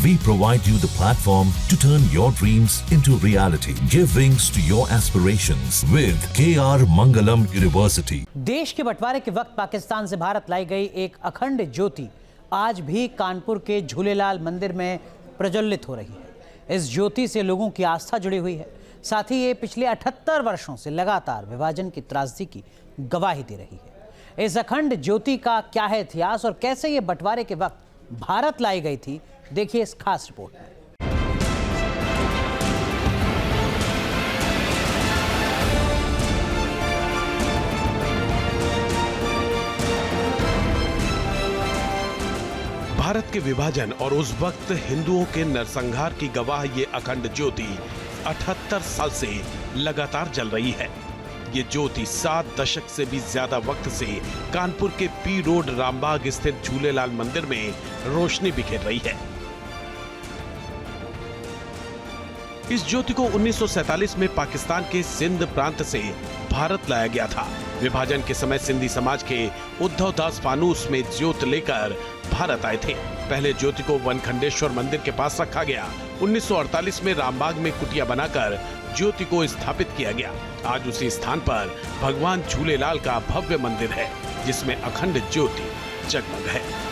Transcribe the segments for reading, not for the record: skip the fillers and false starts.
We provide you the platform to turn your dreams into reality. Give wings to your aspirations with KR Mangalam University. देश के बंटवारे के वक्त पाकिस्तान से भारत लाई गई एक अखंड ज्योति आज भी कानपुर के झूलेलाल मंदिर में प्रज्वलित हो रही है। इस ज्योति से लोगों की आस्था जुड़ी हुई है। साथ ही ये पिछले 78 वर्षों से लगातार विभाजन की त्रासदी की गवाही दे रही है। इस अखंड ज्योति का क्या है इतिहास और कैसे ये बंटवारे के वक्त भारत लाई गई थी, देखिए इस खास रिपोर्ट में। भारत के विभाजन और उस वक्त हिंदुओं के नरसंहार की गवाह ये अखंड ज्योति 78 साल से लगातार जल रही है। ये ज्योति 7 दशक से भी ज्यादा वक्त से कानपुर के पी रोड रामबाग स्थित झूलेलाल मंदिर में रोशनी बिखेर रही है। इस ज्योति को 1947 में पाकिस्तान के सिंध प्रांत से भारत लाया गया था। विभाजन के समय सिंधी समाज के उद्धव दास फानूस में ज्योत लेकर भारत आए थे। पहले ज्योति को वनखंडेश्वर मंदिर के पास रखा गया। 1948 में रामबाग में कुटिया बनाकर ज्योति को स्थापित किया गया। आज उसी स्थान पर भगवान झूलेलाल का भव्य मंदिर है, जिसमें अखंड ज्योति जगमग है।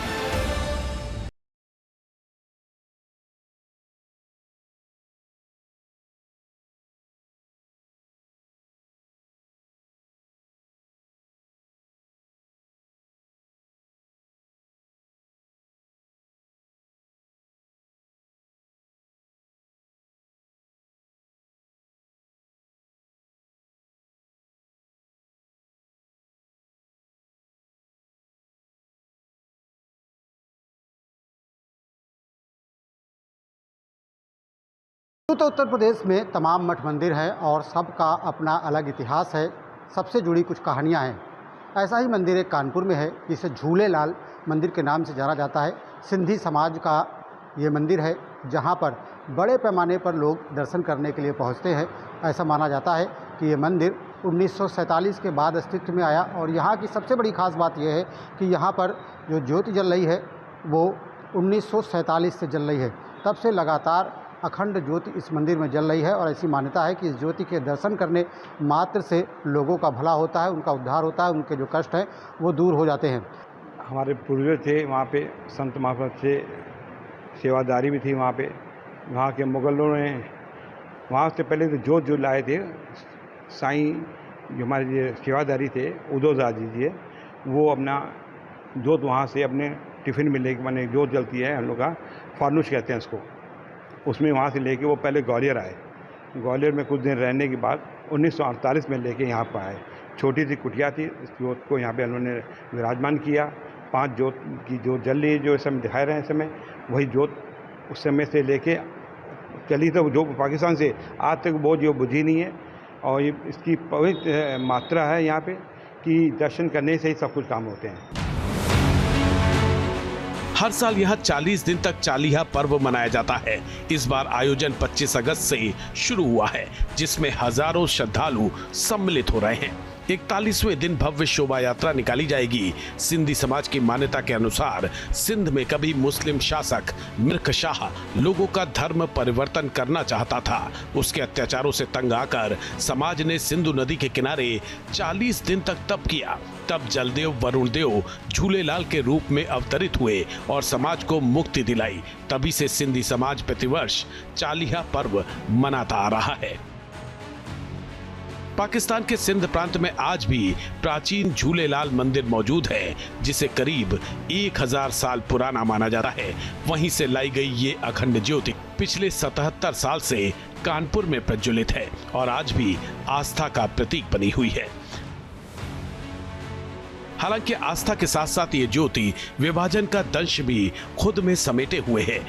तो उत्तर प्रदेश में तमाम मठ मंदिर हैं और सबका अपना अलग इतिहास है, सबसे जुड़ी कुछ कहानियां हैं। ऐसा ही मंदिर एक कानपुर में है, जिसे झूलेलाल मंदिर के नाम से जाना जाता है। सिंधी समाज का ये मंदिर है, जहां पर बड़े पैमाने पर लोग दर्शन करने के लिए पहुंचते हैं। ऐसा माना जाता है कि ये मंदिर 1947 के बाद अस्तित्व में आया और यहाँ की सबसे बड़ी खास बात यह है कि यहाँ पर जो ज्योति जल रही है वो 1947 से जल रही है। तब से लगातार अखंड ज्योति इस मंदिर में जल रही है और ऐसी मान्यता है कि इस ज्योति के दर्शन करने मात्र से लोगों का भला होता है, उनका उद्धार होता है, उनके जो कष्ट हैं वो दूर हो जाते हैं। हमारे पूर्वज थे वहाँ पे, संत महापुरुष से सेवादारी भी थी वहाँ पे। वहाँ के मुगलों ने वहाँ से पहले तो जोत जो लाए थे, साईं जो हमारे सेवादारी थे उदोदा जी, वो अपना जोत वहाँ से अपने टिफ़िन में लेके, माने जोत जलती है हम लोग का फानूस कहते हैं उसको, उसमें वहाँ से लेके वो पहले ग्वालियर आए। ग्वालियर में कुछ दिन रहने के बाद 1948 में लेके यहाँ पर आए। छोटी सी कुटिया थी, इस जोत को यहाँ पे उन्होंने विराजमान किया। 5 जोत की जोत जल रही है, जो इस समय दिखाए रहे हैं। इस समय वही जोत उस समय से लेके चली तो जो पाकिस्तान से आज तक वो जो बुझी नहीं है। और ये इसकी पवित्र मात्रा है यहाँ पे कि दर्शन करने से ही सब कुछ काम होते हैं। हर साल यहाँ 40 दिन तक चालीहा पर्व मनाया जाता है। इस बार आयोजन 25 अगस्त से शुरू हुआ है, जिसमें हजारों श्रद्धालु सम्मिलित हो रहे हैं। 41वें दिन भव्य शोभा यात्रा निकाली जाएगी। सिंधी समाज की मान्यता के अनुसार सिंध में कभी मुस्लिम शासक मिर्ख शाह लोगों का धर्म परिवर्तन करना चाहता था। उसके अत्याचारों से तंग आकर समाज ने सिंधु नदी के किनारे 40 दिन तक तप किया। तब जलदेव वरुणदेव झूलेलाल के रूप में अवतरित हुए और समाज को मुक्ति दिलाई। तभी से सिंधी समाज प्रतिवर्ष चालीहा पर्व मनाता आ रहा है। पाकिस्तान के सिंध प्रांत में आज भी प्राचीन झूलेलाल मंदिर मौजूद है, जिसे करीब 1000 साल पुराना माना जाता है। वहीं से लाई गई ये अखंड ज्योति पिछले 77 साल से कानपुर में प्रज्वलित है और आज भी आस्था का प्रतीक बनी हुई है। हालांकि आस्था के साथ साथ ये ज्योति विभाजन का दंश भी खुद में समेटे हुए है।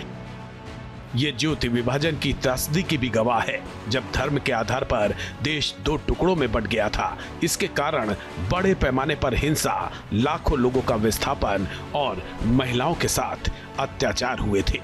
ये ज्योति विभाजन की त्रासदी की भी गवाह है। जब धर्म के आधार पर देश 2 टुकड़ों में बंट गया था, इसके कारण बड़े पैमाने पर हिंसा, लाखों लोगों का विस्थापन और महिलाओं के साथ अत्याचार हुए थे।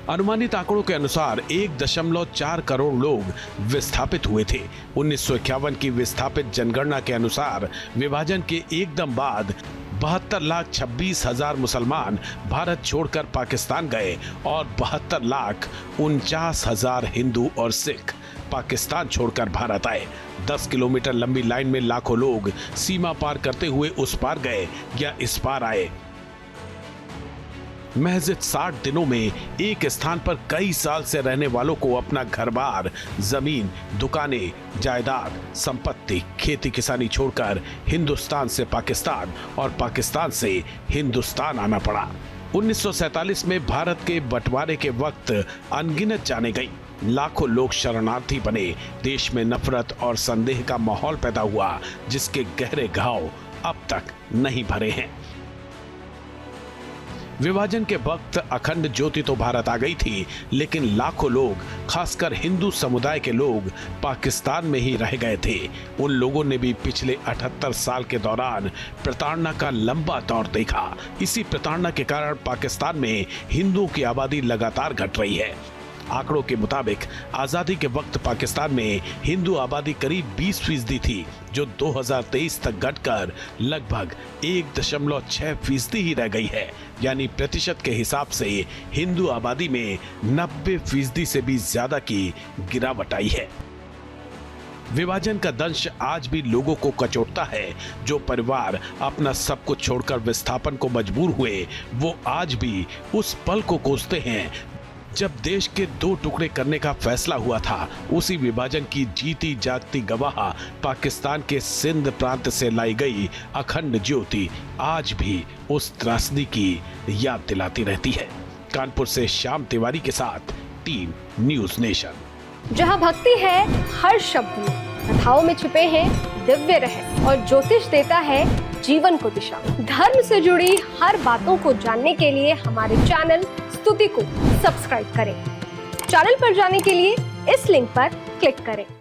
अनुमानित आंकड़ों के अनुसार 1.4 करोड़ लोग विस्थापित हुए थे। 1951 की विस्थापित जनगणना के अनुसार विभाजन के एकदम बाद 72,26,000 मुसलमान भारत छोड़कर पाकिस्तान गए और 72,49,000 हिंदू और सिख पाकिस्तान छोड़कर भारत आए। 10 किलोमीटर लंबी लाइन में लाखों लोग सीमा पार करते हुए उस पार गए या इस पार आए। महज 60 दिनों में एक स्थान पर कई साल से रहने वालों को अपना घर-बार, जमीन, दुकानें, जायदाद, संपत्ति, खेती किसानी छोड़कर हिंदुस्तान से पाकिस्तान और पाकिस्तान से हिंदुस्तान आना पड़ा। 1947 में भारत के बंटवारे के वक्त अनगिनत जाने गई लाखों लोग शरणार्थी बने। देश में नफरत और संदेह का माहौल पैदा हुआ, जिसके गहरे घाव अब तक नहीं भरे हैं। विभाजन के वक्त अखंड ज्योति तो भारत आ गई थी, लेकिन लाखों लोग, खासकर हिंदू समुदाय के लोग, पाकिस्तान में ही रह गए थे। उन लोगों ने भी पिछले 78 साल के दौरान प्रताड़ना का लंबा दौर देखा। इसी प्रताड़ना के कारण पाकिस्तान में हिंदुओं की आबादी लगातार घट रही है। आंकड़ों के मुताबिक आजादी के वक्त पाकिस्तान में हिंदू आबादी करीब 20% थी, जो 2023 तक घटकर लगभग 1.6% ही रह गई है। यानी प्रतिशत के हिसाब से हिंदू आबादी में 90% से भी ज्यादा की गिरावट आई है। विभाजन का दंश आज भी लोगों को कचोटता है। जो परिवार अपना सब कुछ छोड़कर विस्थापन को मजबूर हुए, वो आज भी उस पल को कोसते हैं जब देश के 2 टुकड़े करने का फैसला हुआ था। उसी विभाजन की जीती जागती गवाह पाकिस्तान के सिंध प्रांत से लाई गई अखंड ज्योति आज भी उस त्रासदी की याद दिलाती रहती है। कानपुर से श्याम तिवारी के साथ टीम न्यूज नेशन। जहां भक्ति है हर शब्द में, कथाओं में छुपे हैं दिव्य रहस्य और ज्योतिष देता है जीवन को दिशा। धर्म से जुड़ी हर बातों को जानने के लिए हमारे चैनल स्तुति को सब्सक्राइब करें। चैनल पर जाने के लिए इस लिंक पर क्लिक करें।